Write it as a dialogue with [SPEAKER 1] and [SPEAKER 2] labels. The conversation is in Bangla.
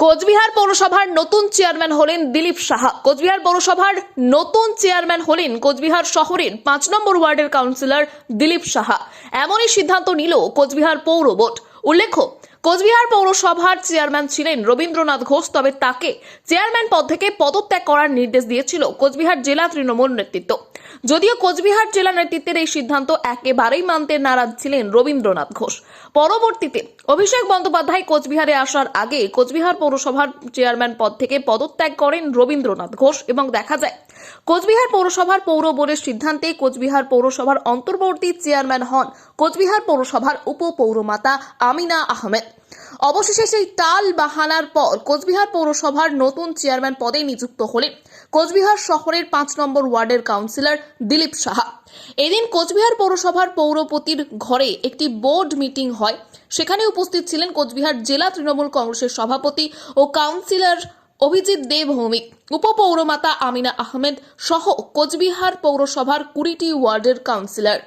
[SPEAKER 1] কোচবিহার পৌরসভার নতুন চেয়ারম্যান হলেন দিলীপ সাহা। কোচবিহার পৌরসভার নতুন চেয়ারম্যান হলেন কোচবিহার শহরের 5 নম্বর ওয়ার্ডের কাউন্সিলর দিলীপ সাহা। এমনই সিদ্ধান্ত নিল কোচবিহার পৌর বোর্ড। উল্লেখ্য, কোচবিহার পৌরসভার চেয়ারম্যান ছিলেন রবীন্দ্রনাথ ঘোষ, তবে তাকে চেয়ারম্যান পদ থেকে পদত্যাগ করার নির্দেশ দিয়েছিল কোচবিহার জেলা তৃণমূল নেতৃত্ব। যদিও কোচবিহার জেলা নেতৃত্বের এই সিদ্ধান্ত একেবারেই মানতে নারাজ ছিলেন রবীন্দ্রনাথ ঘোষ। পরবর্তীতে অভিষেক বন্দ্যোপাধ্যায় কোচবিহারে আসার আগে কোচবিহার পৌরসভার চেয়ারম্যান পদ থেকে পদত্যাগ করেন রবীন্দ্রনাথ ঘোষ এবং দেখা যায় কোচবিহার পৌরসভার পৌর বোর্ডের সিদ্ধান্তে কোচবিহার পৌরসভার অন্তর্বর্তী চেয়ারম্যান হন কোচবিহার পৌরসভার উপপৌরমাতা আমিনা আহমেদ। অবশেষে সেই টাল বাহানার পর কোচবিহার পৌরসভার নতুন চেয়ারম্যান পদে নিযুক্ত হলেন কোচবিহার শহরের 5 নম্বর ওয়ার্ডের কাউন্সিলর দিলীপ সাহা। এদিন কোচবিহার পৌরসভার পৌরপতির ঘরে একটি বোর্ড মিটিং হয়। সেখানে উপস্থিত ছিলেন কোচবিহার জেলা তৃণমূল কংগ্রেসের সভাপতি ও কাউন্সিলর অভিজিৎ দেব ভৌমিক, উপপৌরমাতা আমিনা আহমেদ সহ কোচবিহার পৌরসভার 20টি ওয়ার্ডের কাউন্সিলর।